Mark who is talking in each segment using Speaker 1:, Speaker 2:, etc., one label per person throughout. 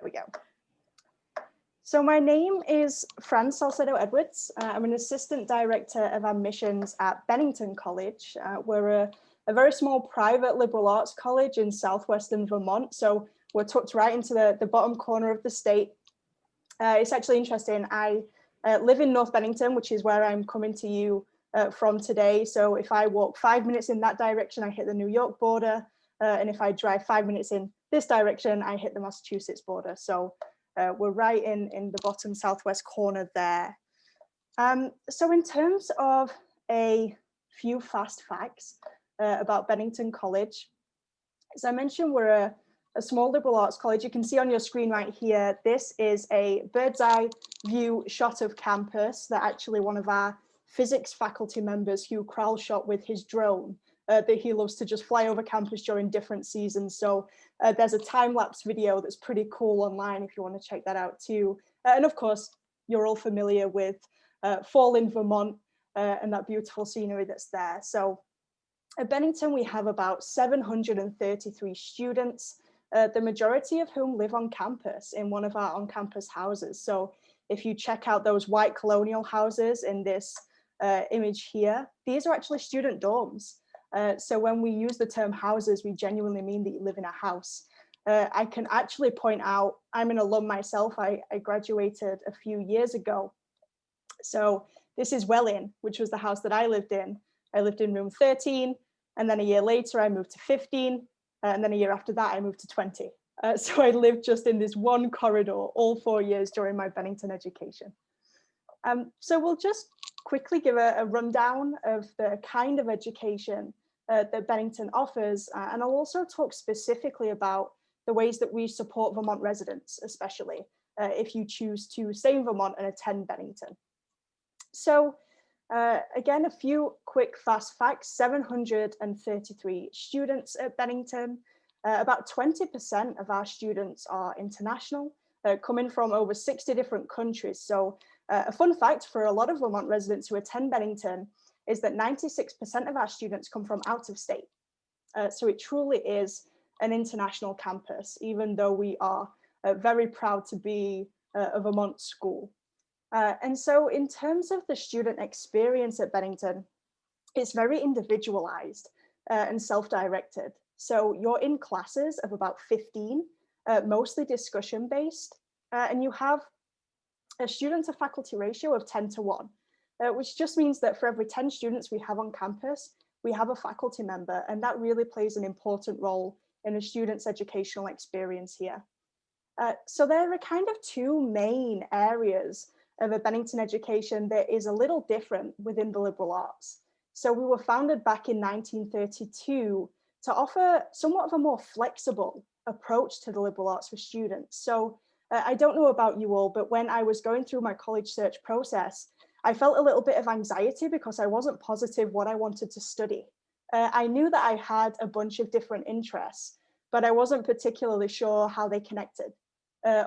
Speaker 1: we go. So my name is Fran Salcedo-Edwards. I'm an assistant director of admissions at Bennington College. We're a very small private liberal arts college in southwestern Vermont. So we're tucked right into the bottom corner of the state. It's actually interesting. I live in North Bennington, which is where I'm coming to you from today. So if I walk 5 minutes in that direction, I hit the New York border. And if I drive 5 minutes in this direction, I hit the Massachusetts border. So we're right in the bottom southwest corner there. So in terms of a few fast facts about Bennington College, as I mentioned, we're a small liberal arts college. You can see on your screen right here, this is a bird's eye view shot of campus that actually one of our physics faculty members, Hugh Crowell, shot with his drone that he loves to just fly over campus during different seasons. So there's a time-lapse video that's pretty cool online if you want to check that out too. And of course, you're all familiar with fall in Vermont and that beautiful scenery that's there. So at Bennington, we have about 733 students, the majority of whom live on campus in one of our on-campus houses. So if you check out those white colonial houses in this image here, these are actually student dorms. So when we use the term houses, we genuinely mean that you live in a house. I can actually point out, I'm an alum myself. I graduated a few years ago. So this is Welling, which was the house that I lived in. I lived in room 13, and then a year later I moved to 15, and then a year after that I moved to 20. So I lived just in this one corridor all 4 years during my Bennington education. So we'll just quickly give a rundown of the kind of education that Bennington offers, and I'll also talk specifically about the ways that we support Vermont residents, especially if you choose to stay in Vermont and attend Bennington. So again, a few quick fast facts: 733 students at Bennington. About 20% of our students are international, coming from over 60 different countries. So a fun fact for a lot of Vermont residents who attend Bennington is that 96% of our students come from out of state. So it truly is an international campus, even though we are very proud to be a Vermont school. And so in terms of the student experience at Bennington, it's very individualized and self-directed. So you're in classes of about 15, mostly discussion based, and you have a student to faculty ratio of 10 to 1, which just means that for every 10 students we have on campus, we have a faculty member, and that really plays an important role in a student's educational experience here. So there are kind of two main areas of a Bennington education that is a little different within the liberal arts. So we were founded back in 1932 to offer somewhat of a more flexible approach to the liberal arts for students. So I don't know about you all, but when I was going through my college search process, I felt a little bit of anxiety because I wasn't positive what I wanted to study. I knew that I had a bunch of different interests, but I wasn't particularly sure how they connected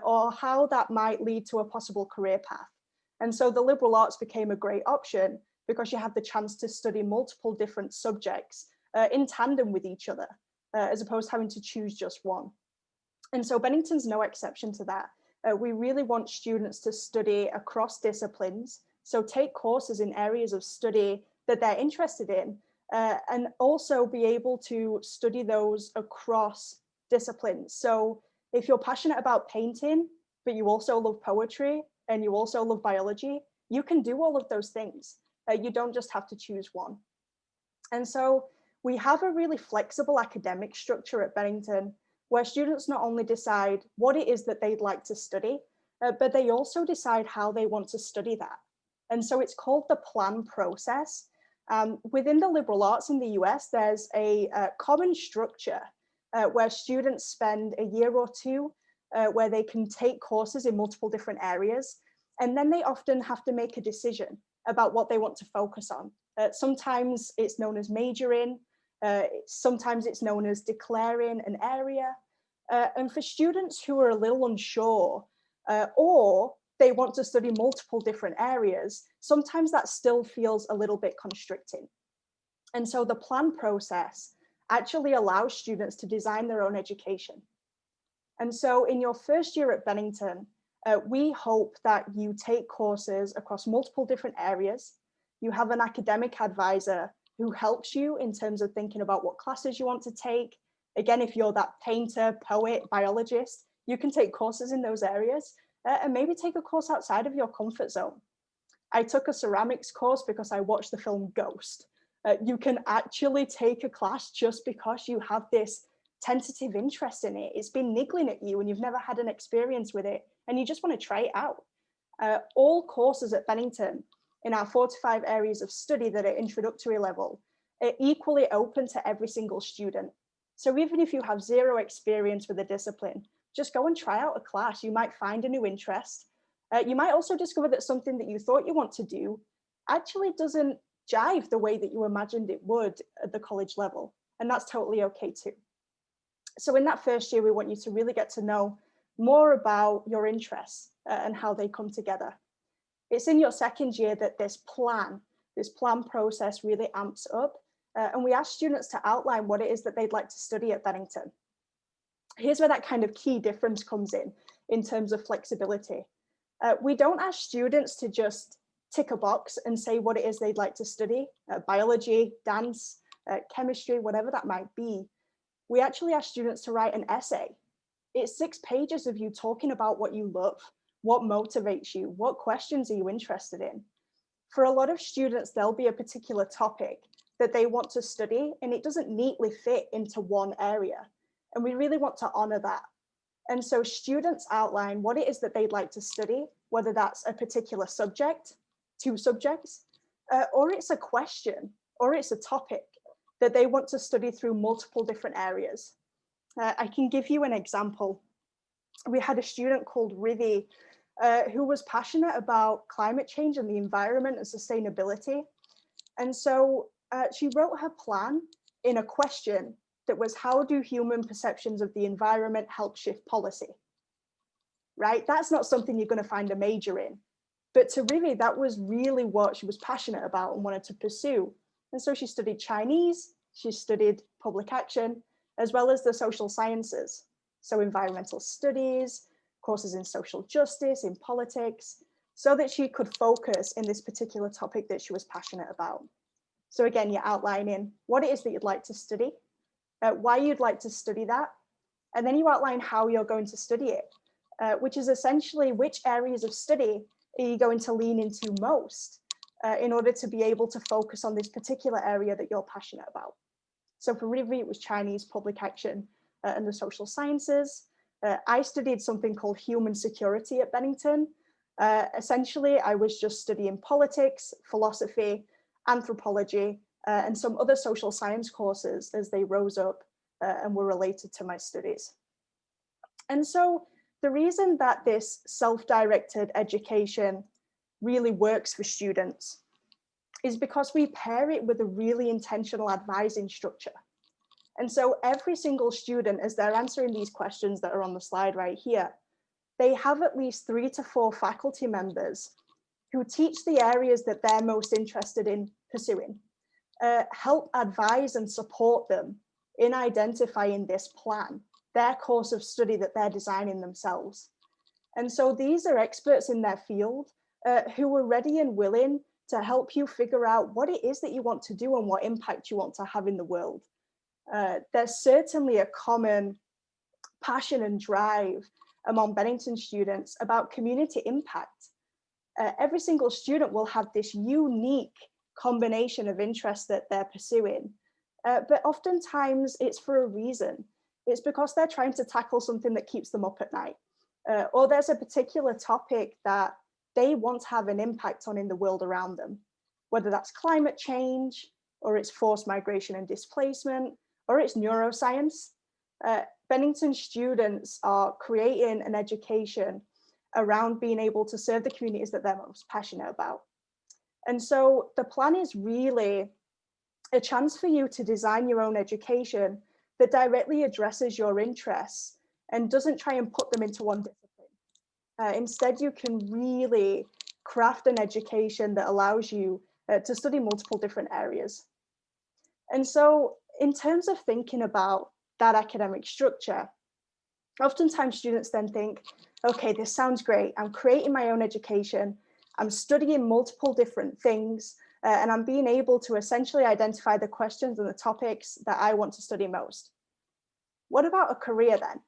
Speaker 1: or how that might lead to a possible career path. And so the liberal arts became a great option because you have the chance to study multiple different subjects in tandem with each other, as opposed to having to choose just one. And so Bennington's no exception to that. We really want students to study across disciplines, so take courses in areas of study that they're interested in, and also be able to study those across disciplines. So if you're passionate about painting, but you also love poetry and you also love biology, you can do all of those things. You don't just have to choose one. And so we have a really flexible academic structure at Bennington, where students not only decide what it is that they'd like to study, but they also decide how they want to study that. And so it's called the plan process. Within the liberal arts in the US, there's a common structure where students spend a year or two where they can take courses in multiple different areas. And then they often have to make a decision about what they want to focus on. Sometimes it's known as majoring, sometimes it's known as declaring an area. And for students who are a little unsure, or they want to study multiple different areas, sometimes that still feels a little bit constricting. And so the plan process actually allows students to design their own education. And so in your first year at Bennington, we hope that you take courses across multiple different areas. You have an academic advisor who helps you in terms of thinking about what classes you want to take. Again, if you're that painter, poet, biologist, you can take courses in those areas and maybe take a course outside of your comfort zone. I took a ceramics course because I watched the film Ghost. You can actually take a class just because you have this tentative interest in it. It's been niggling at you and you've never had an experience with it and you just want to try it out. All courses at Bennington in our 4 to 5 areas of study that are introductory level are equally open to every single student. So even if you have zero experience with a discipline, just go and try out a class. You might find a new interest. You might also discover that something that you thought you want to do actually doesn't jive the way that you imagined it would at the college level. And that's totally okay too. So in that first year, we want you to really get to know more about your interests and how they come together. It's in your second year that this plan process really amps up. And we ask students to outline what it is that they'd like to study at Bennington. Here's where that kind of key difference comes in terms of flexibility. We don't ask students to just tick a box and say what it is they'd like to study, biology, dance, chemistry, whatever that might be. We actually ask students to write an essay. It's 6 pages of you talking about what you love, what motivates you, what questions are you interested in. For a lot of students, there'll be a particular topic that they want to study and it doesn't neatly fit into one area. And we really want to honor that. And so students outline what it is that they'd like to study, whether that's a particular subject, 2 subjects, or it's a question, or it's a topic that they want to study through multiple different areas. I can give you an example. We had a student called Rivi who was passionate about climate change and the environment and sustainability. And so she wrote her plan in a question that was, how do human perceptions of the environment help shift policy? Right? That's not something you're going to find a major in. But to Rivi, that was really what she was passionate about and wanted to pursue. And so she studied Chinese, she studied public action, as well as the social sciences. So environmental studies, courses in social justice, in politics, so that she could focus in this particular topic that she was passionate about. So again, you're outlining what it is that you'd like to study, why you'd like to study that, and then you outline how you're going to study it, which is essentially which areas of study are you going to lean into most in order to be able to focus on this particular area that you're passionate about. So for Rivi, it was Chinese, public action, and the social sciences. I studied something called human security at Bennington. Essentially, I was just studying politics, philosophy, anthropology, and some other social science courses as they rose up and were related to my studies. And so the reason that this self-directed education really works for students is because we pair it with a really intentional advising structure. And so every single student, as they're answering these questions that are on the slide right here, they have at least 3 to 4 faculty members who teach the areas that they're most interested in pursuing, help advise and support them in identifying this plan, their course of study that they're designing themselves. And so these are experts in their field who are ready and willing to help you figure out what it is that you want to do and what impact you want to have in the world. There's certainly a common passion and drive among Bennington students about community impact. Every single student will have this unique combination of interests that they're pursuing, but oftentimes it's for a reason. It's because they're trying to tackle something that keeps them up at night, or there's a particular topic that they want to have an impact on in the world around them, whether that's climate change, or it's forced migration and displacement, or it's neuroscience. Bennington students are creating an education around being able to serve the communities that they're most passionate about. And so the plan is really a chance for you to design your own education that directly addresses your interests and doesn't try and put them into one discipline. Instead, you can really craft an education that allows you to study multiple different areas. And so in terms of thinking about that academic structure, Oftentimes students then think, okay, this sounds great. I'm creating my own education. I'm studying multiple different things, and I'm being able to essentially identify the questions and the topics that I want to study most. What about a career then?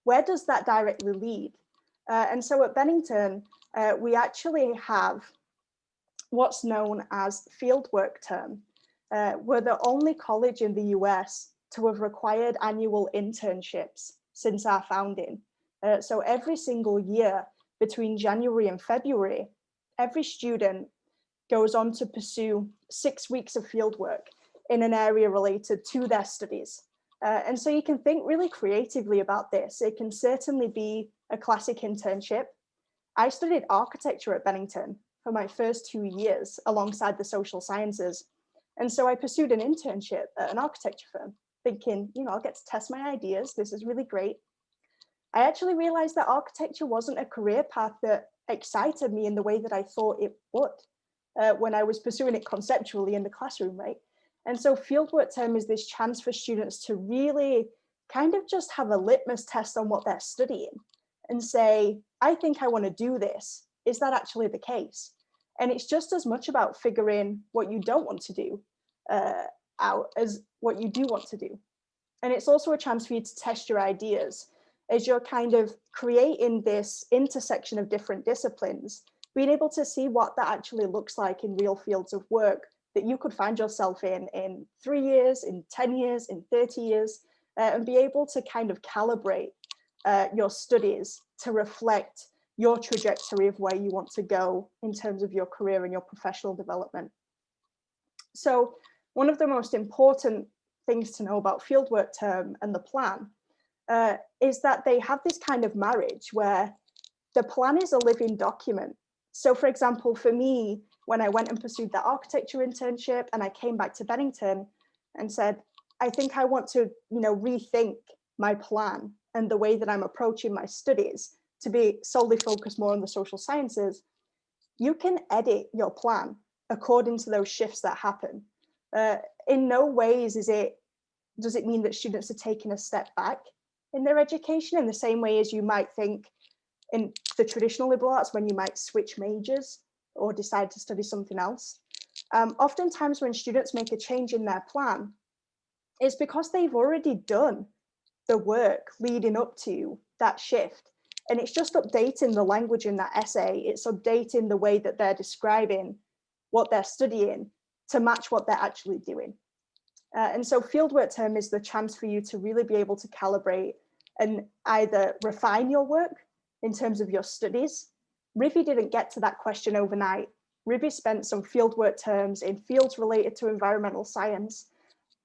Speaker 1: Where does that directly lead? And so at Bennington, we actually have what's known as fieldwork term. We're the only college in the US to have required annual internships since our founding. So every single year between January and February, every student goes on to pursue 6 weeks of fieldwork in an area related to their studies. And so you can think really creatively about this. It can certainly be a classic internship. I studied architecture at Bennington for my first 2 years alongside the social sciences. And so I pursued an internship at an architecture firm, thinking, I'll get to test my ideas. This is really great. I actually realized that architecture wasn't a career path that excited me in the way that I thought it would when I was pursuing it conceptually in the classroom, right? And so fieldwork term is this chance for students to really kind of just have a litmus test on what they're studying and say, I think I want to do this. Is that actually the case? And it's just as much about figuring what you don't want to do out as what you do want to do. And it's also a chance for you to test your ideas as you're kind of creating this intersection of different disciplines, being able to see what that actually looks like in real fields of work that you could find yourself in 3 years, in 10 years, in 30 years, and be able to kind of calibrate your studies to reflect your trajectory of where you want to go in terms of your career and your professional development. So one of the most important things to know about fieldwork term and the plan is that they have this kind of marriage where the plan is a living document. So for example, for me, when I went and pursued that architecture internship and I came back to Bennington and said, I think I want to, rethink my plan and the way that I'm approaching my studies to be solely focused more on the social sciences, you can edit your plan according to those shifts that happen. In no ways does it mean that students are taking a step back in their education in the same way as you might think in the traditional liberal arts when you might switch majors or decide to study something else. Oftentimes when students make a change in their plan, it's because they've already done the work leading up to that shift. And it's just updating the language in that essay. It's updating the way that they're describing what they're studying to match what they're actually doing. And so fieldwork term is the chance for you to really be able to calibrate and either refine your work in terms of your studies. Rivi didn't get to that question overnight. Rivi spent some fieldwork terms in fields related to environmental science,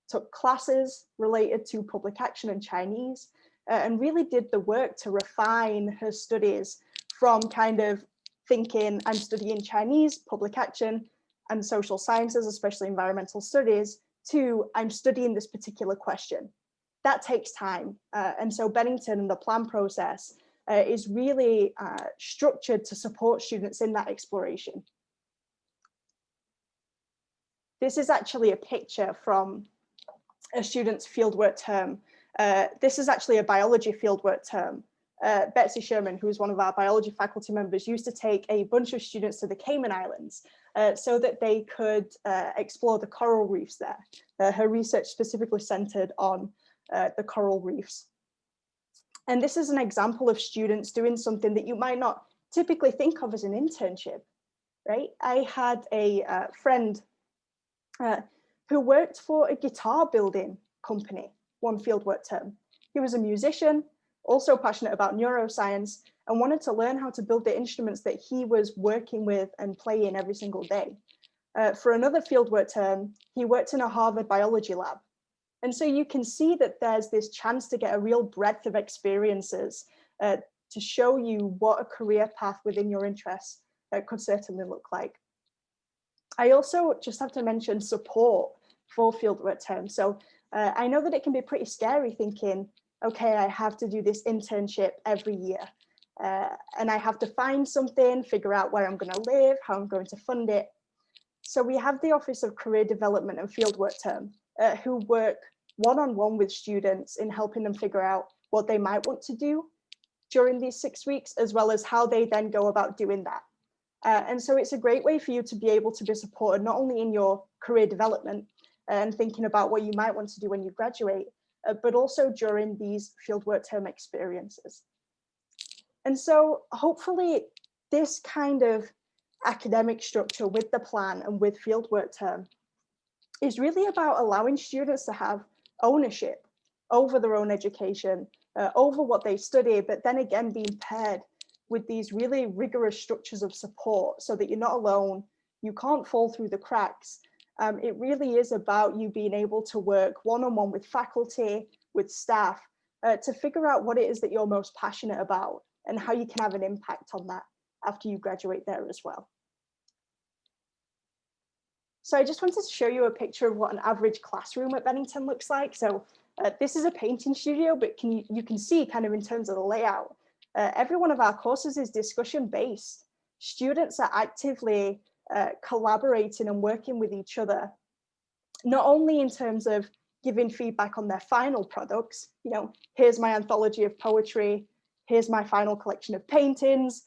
Speaker 1: took classes related to public action and Chinese, and really did the work to refine her studies from kind of thinking, I'm studying Chinese, public action, and social sciences, especially environmental studies, to I'm studying this particular question. That takes time. And so Bennington and the plan process is really structured to support students in that exploration. This is actually a picture from a student's fieldwork term. This is actually a biology fieldwork term. Betsy Sherman, who is one of our biology faculty members, used to take a bunch of students to the Cayman Islands so that they could explore the coral reefs there. Her research specifically centered on the coral reefs. And this is an example of students doing something that you might not typically think of as an internship, right? I had a friend who worked for a guitar building company one fieldwork term. He was a musician, also passionate about neuroscience, and wanted to learn how to build the instruments that he was working with and playing every single day. For another fieldwork term, he worked in a Harvard biology lab. And so you can see that there's this chance to get a real breadth of experiences to show you what a career path within your interests could certainly look like. I also just have to mention support for fieldwork terms. So I know that it can be pretty scary thinking, okay, I have to do this internship every year. And I have to find something, figure out where I'm going to live, how I'm going to fund it. So we have the Office of Career Development and Fieldwork Term, who work one-on-one with students in helping them figure out what they might want to do during these 6 weeks, as well as how they then go about doing that. And so it's a great way for you to be able to be supported not only in your career development and thinking about what you might want to do when you graduate, but also during these fieldwork term experiences. And so hopefully this kind of academic structure with the plan and with fieldwork term is really about allowing students to have ownership over their own education, over what they study, but then again being paired with these really rigorous structures of support so that you're not alone, you can't fall through the cracks. It really is about you being able to work one-on-one with faculty, with staff, to figure out what it is that you're most passionate about and how you can have an impact on that after you graduate there as well. So I just wanted to show you a picture of what an average classroom at Bennington looks like. So this is a painting studio, but you can see kind of in terms of the layout, every one of our courses is discussion based. Students are actively collaborating and working with each other, not only in terms of giving feedback on their final products, you know, here's my anthology of poetry, here's my final collection of paintings,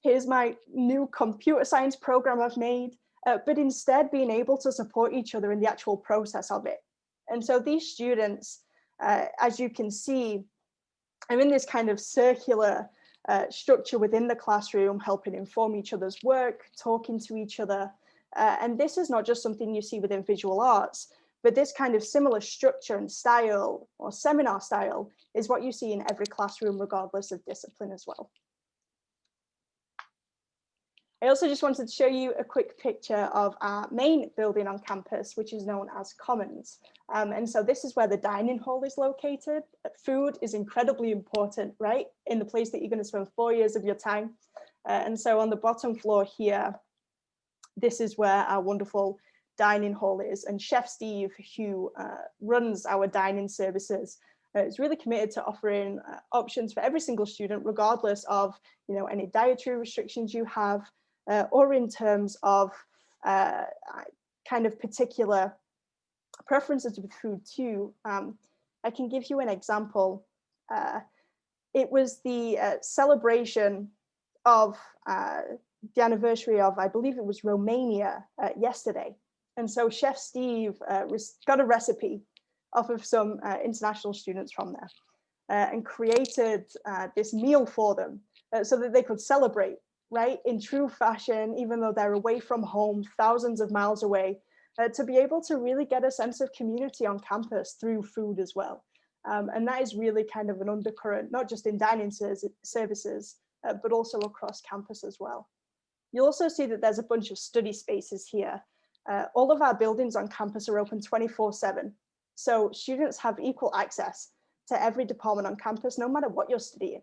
Speaker 1: here's my new computer science program I've made, but instead being able to support each other in the actual process of it. And so these students, as you can see, are in this kind of circular structure within the classroom, helping inform each other's work, talking to each other. And this is not just something you see within visual arts, but this kind of similar structure and style or seminar style is what you see in every classroom, regardless of discipline as well. I also just wanted to show you a quick picture of our main building on campus, which is known as Commons. And so this is where the dining hall is located. Food is incredibly important, right? In the place that you're going to spend 4 years of your time. And so on the bottom floor here, this is where our wonderful dining hall is. And Chef Steve, who runs our dining services, is really committed to offering options for every single student, regardless of, you know, any dietary restrictions you have, or in terms of kind of particular preferences with food too. I can give you an example. It was the celebration of the anniversary of, I believe it was Romania yesterday. And so Chef Steve got a recipe off of some international students from there and created this meal for them so that they could celebrate, right, in true fashion, even though they're away from home, thousands of miles away, to be able to really get a sense of community on campus through food as well. And that is really kind of an undercurrent, not just in dining services, but also across campus as well. You'll also see that there's a bunch of study spaces here. All of our buildings on campus are open 24/7. So students have equal access to every department on campus, no matter what you're studying.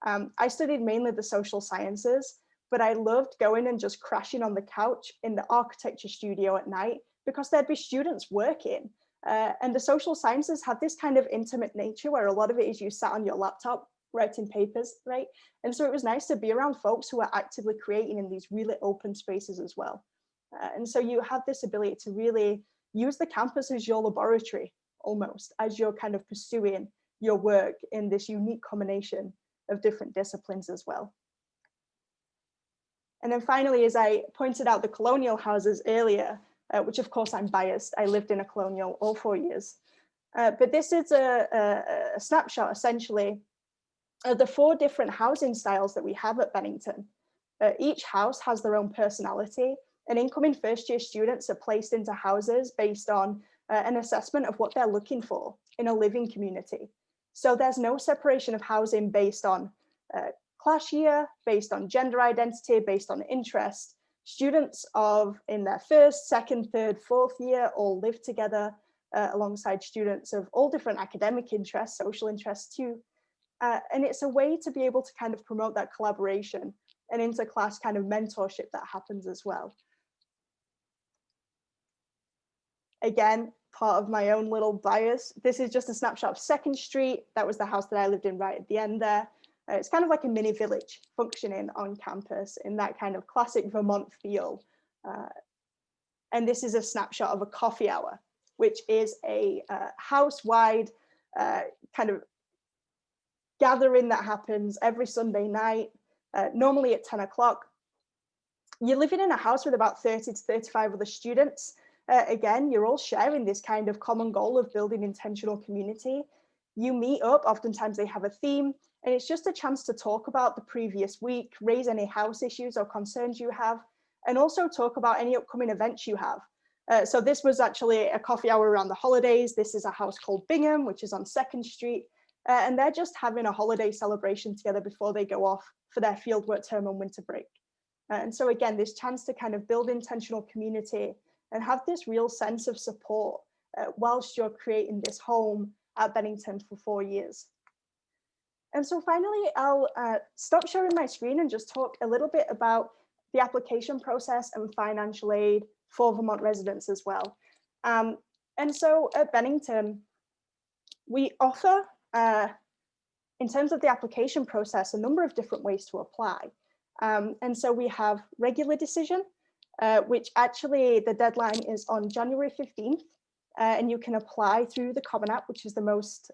Speaker 1: I studied mainly the social sciences, but I loved going and just crashing on the couch in the architecture studio at night because there'd be students working. And the social sciences have this kind of intimate nature where a lot of it is you sat on your laptop writing papers, right? And so it was nice to be around folks who are actively creating in these really open spaces as well. And so you have this ability to really use the campus as your laboratory almost, as you're kind of pursuing your work in this unique combination of different disciplines as well. And then finally, as I pointed out, the colonial houses earlier, which of course I'm biased, I lived in a colonial all 4 years. But this is a snapshot essentially of the 4 different housing styles that we have at Bennington. Each house has their own personality, and incoming first year students are placed into houses based on an assessment of what they're looking for in a living community. So there's no separation of housing based on class year, based on gender identity, based on interest. Students in their first, second, third, fourth year all live together alongside students of all different academic interests, social interests too. And it's a way to be able to kind of promote that collaboration and inter-class kind of mentorship that happens as well. Again, part of my own little bias. This is just a snapshot of 2nd Street. That was the house that I lived in right at the end there. It's kind of like a mini village functioning on campus in that kind of classic Vermont feel. And this is a snapshot of a coffee hour, which is a house-wide kind of gathering that happens every Sunday night, normally at 10 o'clock. You're living in a house with about 30 to 35 other students. Again, you're all sharing this kind of common goal of building intentional community. You meet up, oftentimes they have a theme, and it's just a chance to talk about the previous week, raise any house issues or concerns you have, and also talk about any upcoming events you have. So this was actually a coffee hour around the holidays. This is a house called Bingham, which is on 2nd Street. And they're just having a holiday celebration together before they go off for their fieldwork term and winter break. And so again, this chance to kind of build intentional community and have this real sense of support whilst you're creating this home at Bennington for 4 years. And so finally, I'll stop sharing my screen and just talk a little bit about the application process and financial aid for Vermont residents as well. And so at Bennington, we offer, in terms of the application process, a number of different ways to apply. And so we have regular decision, which actually the deadline is on January 15th, and you can apply through the Common App, which is the most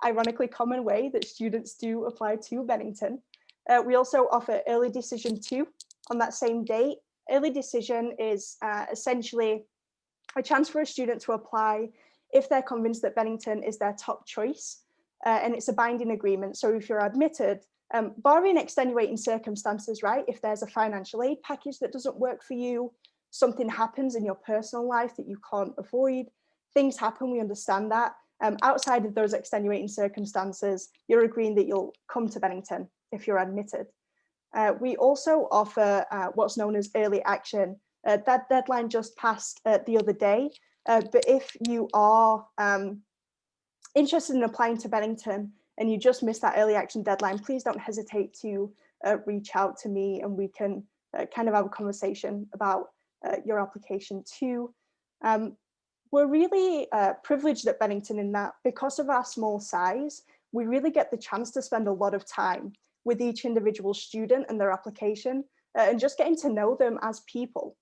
Speaker 1: ironically common way that students do apply to Bennington. We also offer early decision 2 on that same date. Early decision is essentially a chance for a student to apply if they're convinced that Bennington is their top choice, and it's a binding agreement. So if you're admitted, barring extenuating circumstances, right? If there's a financial aid package that doesn't work for you, something happens in your personal life that you can't avoid, things happen, we understand that. Outside of those extenuating circumstances, you're agreeing that you'll come to Bennington if you're admitted. We also offer what's known as early action. That deadline just passed the other day, but if you are interested in applying to Bennington and you just missed that early action deadline, please don't hesitate to reach out to me and we can kind of have a conversation about your application too. We're really privileged at Bennington in that because of our small size, we really get the chance to spend a lot of time with each individual student and their application and just getting to know them as people.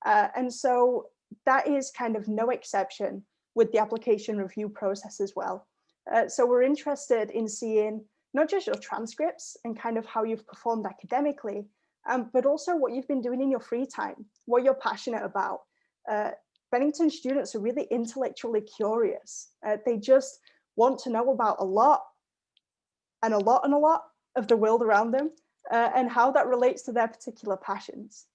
Speaker 1: And so that is kind of no exception with the application review process as well. So we're interested in seeing not just your transcripts and kind of how you've performed academically, but also what you've been doing in your free time, what you're passionate about. Bennington students are really intellectually curious. They just want to know about a lot and a lot and a lot of the world around them and how that relates to their particular passions.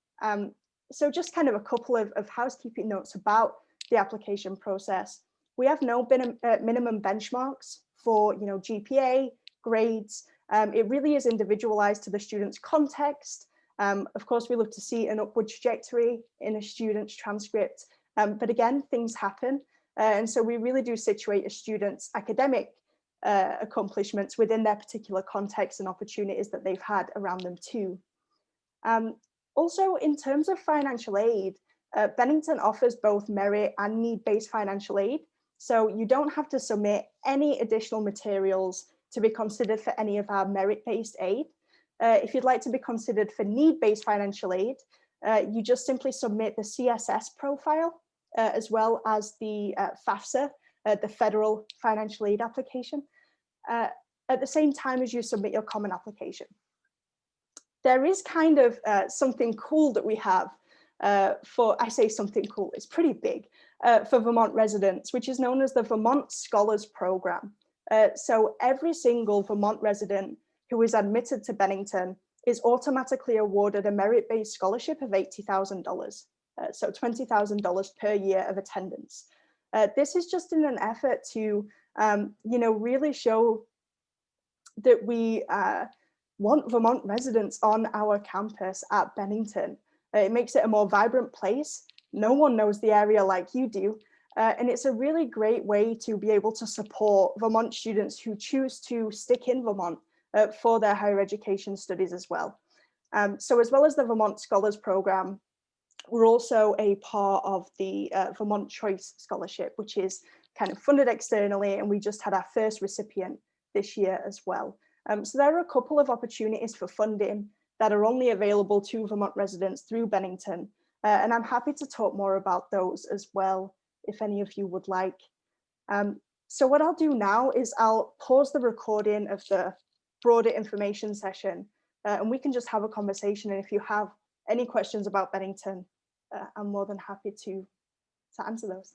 Speaker 1: So just kind of a couple of housekeeping notes about the application process. We have no minimum benchmarks for GPA, grades. It really is individualized to the student's context. Of course, we look to see an upward trajectory in a student's transcript. But again, things happen. And so we really do situate a student's academic accomplishments within their particular context and opportunities that they've had around them too. Also, in terms of financial aid, Bennington offers both merit and need-based financial aid. So you don't have to submit any additional materials to be considered for any of our merit-based aid. If you'd like to be considered for need-based financial aid, you just simply submit the CSS profile as well as the FAFSA, the federal financial aid application, at the same time as you submit your common application. There is kind of something cool that we have I say something cool, it's pretty big, for Vermont residents, which is known as the Vermont Scholars Program. So every single Vermont resident who is admitted to Bennington is automatically awarded a merit-based scholarship of $80,000, so $20,000 per year of attendance. This is just in an effort to, really show that we want Vermont residents on our campus at Bennington. It makes it a more vibrant place. No one knows the area like you do. And it's a really great way to be able to support Vermont students who choose to stick in Vermont for their higher education studies as well. So as well as the Vermont Scholars Program, we're also a part of the Vermont Choice Scholarship, which is kind of funded externally, and we just had our first recipient this year as well. So there are a couple of opportunities for funding that are only available to Vermont residents through Bennington, and I'm happy to talk more about those as well if any of you would like. So what I'll do now is I'll pause the recording of the broader information session, and we can just have a conversation. And if you have any questions about Bennington, I'm more than happy to answer those.